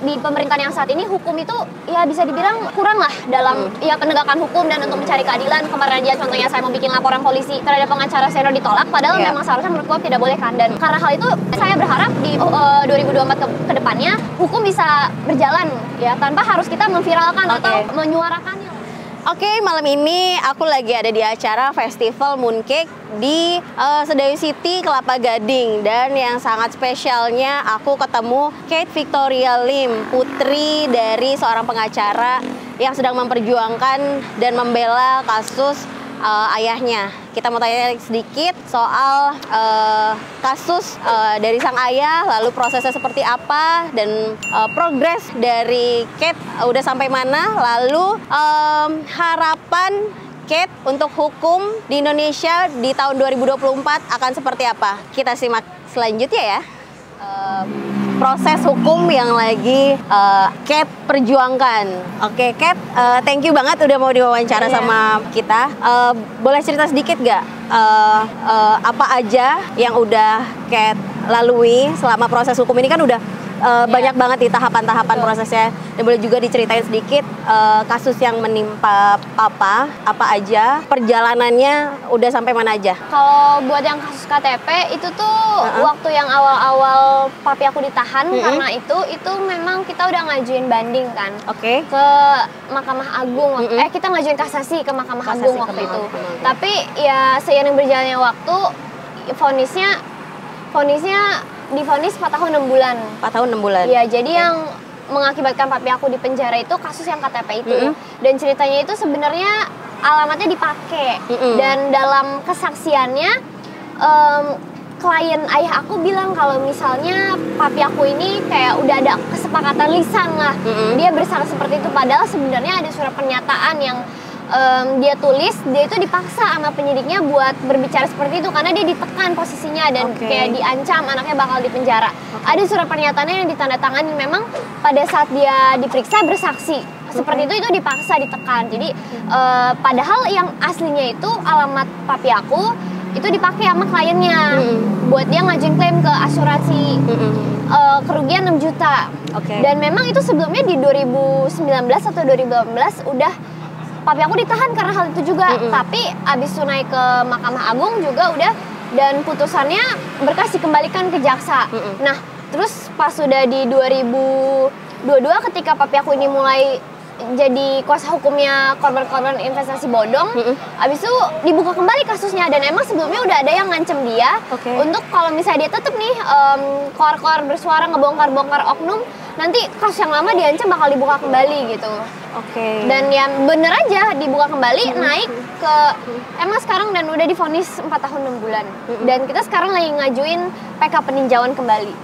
di pemerintahan yang saat ini hukum itu ya bisa dibilang kurang lah dalam ya penegakan hukum dan untuk mencari keadilan. Kemarin aja contohnya saya mau bikin laporan polisi terhadap pengacara senior ditolak, padahal memang seharusnya menurut gue tidak boleh kan. Dan karena hal itu saya berharap di 2024 ke depannya hukum bisa berjalan ya tanpa harus kita memviralkan atau menyuarakannya. Oke, malam ini aku lagi ada di acara Festival Mooncake di Sedayu City, Kelapa Gading. Dan yang sangat spesialnya aku ketemu Kate Victoria Lim, putri dari seorang pengacara yang sedang memperjuangkan dan membela kasus ayahnya. Kita mau tanya sedikit soal kasus dari sang ayah, lalu prosesnya seperti apa, dan progres dari Kate udah sampai mana, lalu harapan Kate untuk hukum di Indonesia di tahun 2024 akan seperti apa. Kita simak selanjutnya ya. Proses hukum yang lagi Kate perjuangkan. Oke, Kate, thank you banget udah mau diwawancara sama kita. Boleh cerita sedikit gak apa aja yang udah Kate lalui selama proses hukum ini? Kan udah banyak banget di tahapan-tahapan prosesnya. Dan boleh juga diceritain sedikit kasus yang menimpa Papa, apa aja, perjalanannya udah sampai mana aja? Kalau buat yang kasus KTP itu tuh waktu yang awal-awal papi aku ditahan, karena itu memang kita udah ngajuin banding kan ke Mahkamah Agung. Kita ngajuin kasasi ke Mahkamah Agung waktu itu. Tapi ya seiring berjalannya waktu, vonisnya divonis 4 tahun 6 bulan. 4 tahun 6 bulan? Iya, jadi yang mengakibatkan papi aku di penjara itu kasus yang KTP itu. Dan ceritanya itu sebenarnya alamatnya dipakai. Dan dalam kesaksiannya, klien ayah aku bilang kalau misalnya papi aku ini kayak udah ada kesepakatan lisan lah. Dia bersalah seperti itu, padahal sebenarnya ada surat pernyataan yang dia tulis, dia itu dipaksa sama penyidiknya buat berbicara seperti itu karena dia ditekan posisinya dan kayak diancam anaknya bakal dipenjara. Ada surat pernyataannya yang ditandatangani, memang pada saat dia diperiksa bersaksi seperti itu dipaksa, ditekan. Jadi padahal yang aslinya itu alamat papi aku itu dipakai sama kliennya buat dia ngajuin klaim ke asuransi kerugian 6 juta. Dan memang itu sebelumnya di 2019 atau 2018 udah papi aku ditahan karena hal itu juga. Tapi abis itu naik ke Mahkamah Agung juga udah, dan putusannya berkas dikembalikan ke jaksa. Nah, terus pas sudah di 2022 ketika papi aku ini mulai jadi kuasa hukumnya korban-korban investasi bodong, abis itu dibuka kembali kasusnya. Dan emang sebelumnya udah ada yang ngancem dia untuk kalau misalnya dia tetap nih keluar bersuara ngebongkar-bongkar oknum, nanti kasus yang lama diancam bakal dibuka kembali gitu. Dan yang bener aja dibuka kembali, naik ke emang sekarang, dan udah divonis 4 tahun 6 bulan. Dan kita sekarang lagi ngajuin PK peninjauan kembali.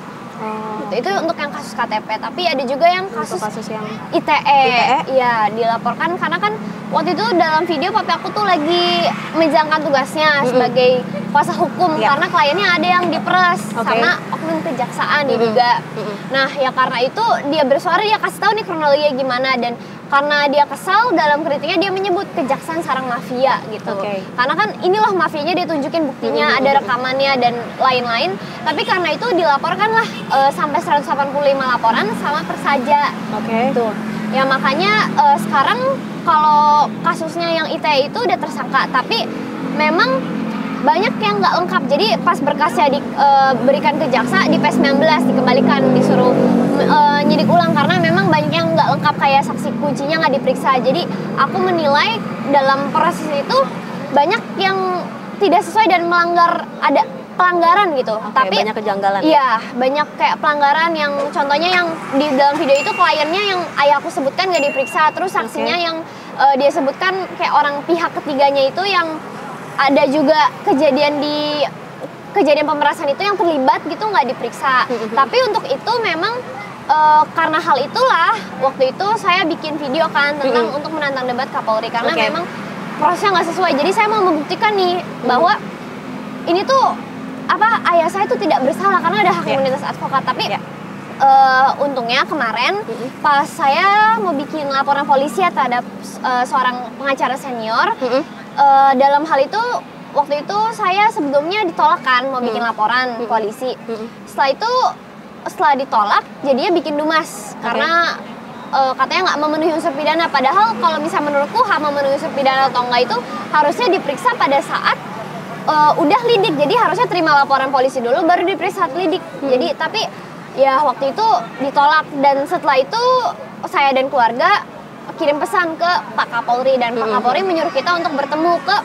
Itu untuk yang kasus KTP. Tapi ada juga yang kasus yang ITE. Iya, dilaporkan karena kan waktu itu dalam video papi aku tuh lagi menjalankan tugasnya sebagai kuasa hukum karena kliennya ada yang diperas sama oknum kejaksaan diduga. Nah, ya karena itu dia bersuara, dia kasih tahu nih kronologinya gimana, dan karena dia kesal dalam kritiknya dia menyebut kejaksaan sarang mafia gitu. Karena kan ini loh mafianya, dia tunjukin buktinya, ada rekamannya dan lain-lain. Tapi karena itu dilaporkanlah sampai 185 laporan sama Persaja. Gitu. Ya makanya sekarang kalau kasusnya yang ITE itu udah tersangka, tapi memang banyak yang nggak lengkap. Jadi pas berkasnya diberikan ke jaksa di P19 dikembalikan, disuruh nyidik ulang karena memang banyak yang nggak lengkap, kayak saksi kuncinya nggak diperiksa. Jadi aku menilai dalam proses itu banyak yang tidak sesuai dan melanggar, ada pelanggaran gitu. Tapi banyak kejanggalan. Iya, banyak kayak pelanggaran yang contohnya yang di dalam video itu kliennya yang ayah aku sebutkan nggak diperiksa, terus saksinya yang dia sebutkan kayak orang pihak ketiganya itu yang ada juga kejadian pemerasan itu yang terlibat gitu nggak diperiksa. Tapi untuk itu memang karena hal itulah waktu itu saya bikin video kan tentang untuk menantang debat Kapolri karena memang prosesnya nggak sesuai. Jadi saya mau membuktikan nih bahwa ini tuh ayah saya itu tidak bersalah karena ada hak imunitas advokat. Tapi untungnya kemarin pas saya mau bikin laporan polisi terhadap seorang pengacara senior, dalam hal itu waktu itu saya sebelumnya ditolak kan mau bikin laporan polisi. Setelah itu setelah ditolak jadinya bikin dumas karena katanya nggak memenuhi unsur pidana. Padahal kalau misalnya menurutku hak memenuhi unsur pidana atau enggak itu harusnya diperiksa pada saat udah lidik. Jadi harusnya terima laporan polisi dulu baru diperiksa saat lidik. Jadi tapi ya waktu itu ditolak, dan setelah itu saya dan keluarga kirim pesan ke Pak Kapolri, dan Pak Kapolri menyuruh kita untuk bertemu ke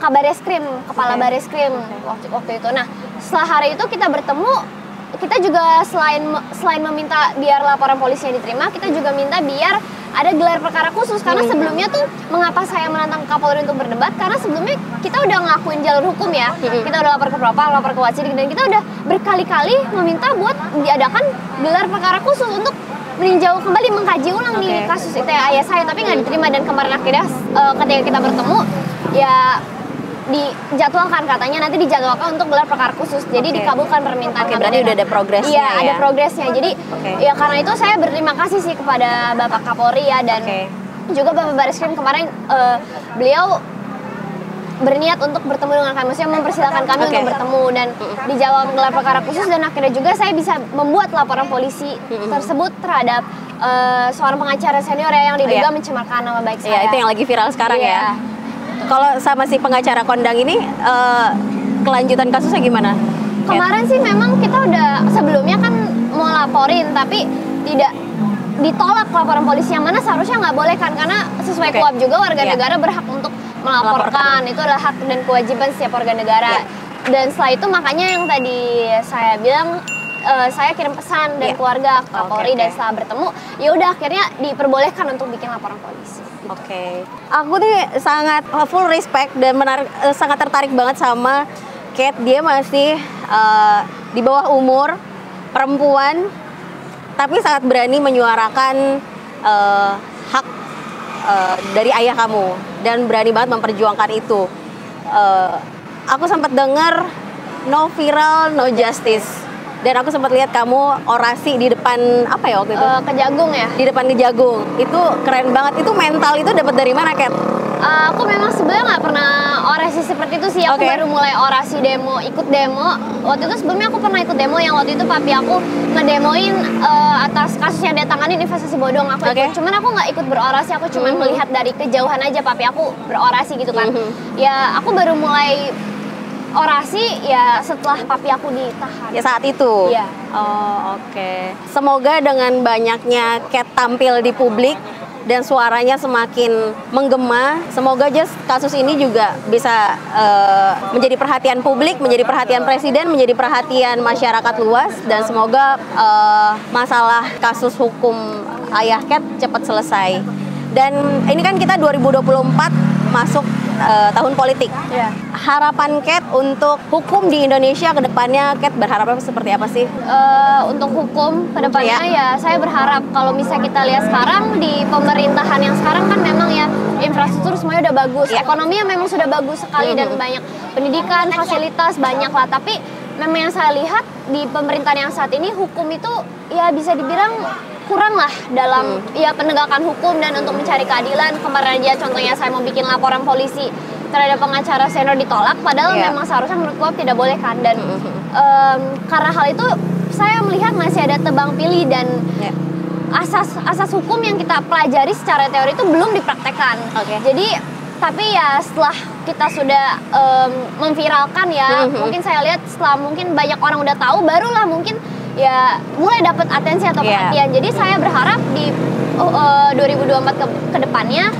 Kabareskrim, Kepala Bareskrim waktu itu. Nah, setelah hari itu kita bertemu, kita juga selain meminta biar laporan polisinya diterima, kita juga minta biar ada gelar perkara khusus. Karena sebelumnya tuh mengapa saya menantang Kapolri untuk berdebat, karena sebelumnya kita udah ngelakuin jalur hukum ya. Kita udah lapor ke Propam, lapor ke Wacidik, dan kita udah berkali-kali meminta buat diadakan gelar perkara khusus untuk meninjau kembali, mengkaji ulang nih kasus itu ya ayah saya, tapi nggak diterima. Dan kemarin akhirnya ketika kita bertemu ya dijadwalkan, katanya nanti dijadwalkan untuk gelar perkara khusus. Jadi dikabulkan permintaan. Berarti udah ada progresnya. Iya, ada progresnya. Jadi ya karena itu saya berterima kasih sih kepada Bapak Kapolri ya, dan juga Bapak Bareskrim kemarin beliau berniat untuk bertemu dengan kami, maksudnya mempersilahkan kami untuk bertemu dan dijawab gelar perkara khusus. Dan akhirnya juga saya bisa membuat laporan polisi tersebut terhadap seorang pengacara senior ya yang diduga mencemarkan nama baik saya. Itu yang lagi viral sekarang ya. Kalau sama si pengacara kondang ini kelanjutan kasusnya gimana? Kemarin sih memang kita udah sebelumnya kan mau laporin, tapi tidak ditolak laporan polisi, yang mana seharusnya nggak boleh kan, karena sesuai KUHP juga warga negara berhak untuk melaporkan. Itu adalah hak dan kewajiban setiap warga negara. Dan setelah itu makanya yang tadi saya bilang, saya kirim pesan dan keluarga ke Kapolri, dan setelah bertemu ya udah akhirnya diperbolehkan untuk bikin laporan polisi. Aku nih sangat full respect dan sangat tertarik banget sama Kate. Dia masih di bawah umur, perempuan, tapi sangat berani menyuarakan hak dari ayah kamu dan berani banget memperjuangkan itu. Aku sempat dengar no viral, no justice. Dan aku sempat lihat kamu orasi di depan apa ya waktu itu? Kejagung ya? Di depan Kejagung. Itu keren banget. Itu mental itu dapat dari mana, Kat? Aku memang sebenarnya nggak pernah orasi seperti itu sih. Aku baru mulai orasi demo, ikut demo. Waktu itu sebelumnya aku pernah ikut demo yang waktu itu papi aku ngedemoin atas kasus yang dia tanganin investasi bodong. Aku ikut. Cuman aku nggak ikut berorasi. Aku cuman melihat dari kejauhan aja papi aku berorasi gitu kan. Ya aku baru mulai orasi ya setelah papi aku ditahan. Ya saat itu? Iya. Semoga dengan banyaknya Kate tampil di publik dan suaranya semakin menggema, semoga kasus ini juga bisa menjadi perhatian publik, menjadi perhatian presiden, menjadi perhatian masyarakat luas, dan semoga masalah kasus hukum ayah Kate cepat selesai. Dan ini kan kita 2024 masuk tahun politik. Harapan Kate untuk hukum di Indonesia ke depannya, Kate berharapnya seperti apa sih? Untuk hukum ke depannya ya saya berharap kalau misalnya kita lihat sekarang di pemerintahan yang sekarang kan memang ya infrastruktur semuanya udah bagus, ekonominya memang sudah bagus sekali dan banyak pendidikan, fasilitas banyak lah. Tapi memang yang saya lihat di pemerintahan yang saat ini hukum itu ya bisa dibilang kurang lah dalam ya penegakan hukum dan untuk mencari keadilan. Kemarin aja contohnya saya mau bikin laporan polisi terhadap pengacara senior ditolak, padahal memang seharusnya menurut KUHP tidak boleh kan. Dan karena hal itu saya melihat masih ada tebang pilih dan asas hukum yang kita pelajari secara teori itu belum dipraktekkan. Jadi tapi ya setelah kita sudah memviralkan ya, mungkin saya lihat setelah mungkin banyak orang udah tahu, barulah mungkin ya mulai dapat atensi atau perhatian. Jadi saya berharap di 2024 ke depannya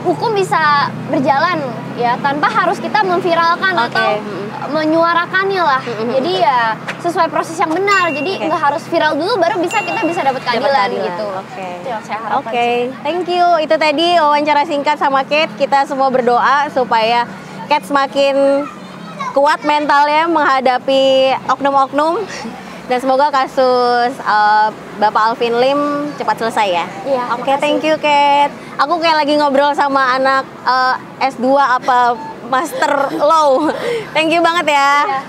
hukum bisa berjalan ya tanpa harus kita memviralkan atau menyuarakannya lah. Jadi ya sesuai proses yang benar. Jadi nggak harus viral dulu baru kita bisa dapat keadilan gitu. Itu yang saya harapkan. Thank you. Itu tadi wawancara singkat sama Kate. Kita semua berdoa supaya Kate semakin kuat mentalnya menghadapi oknum-oknum. Dan semoga kasus Bapak Alvin Lim cepat selesai ya. Thank you Kate. Aku kayak lagi ngobrol sama anak S2 apa Master Law. Thank you banget ya.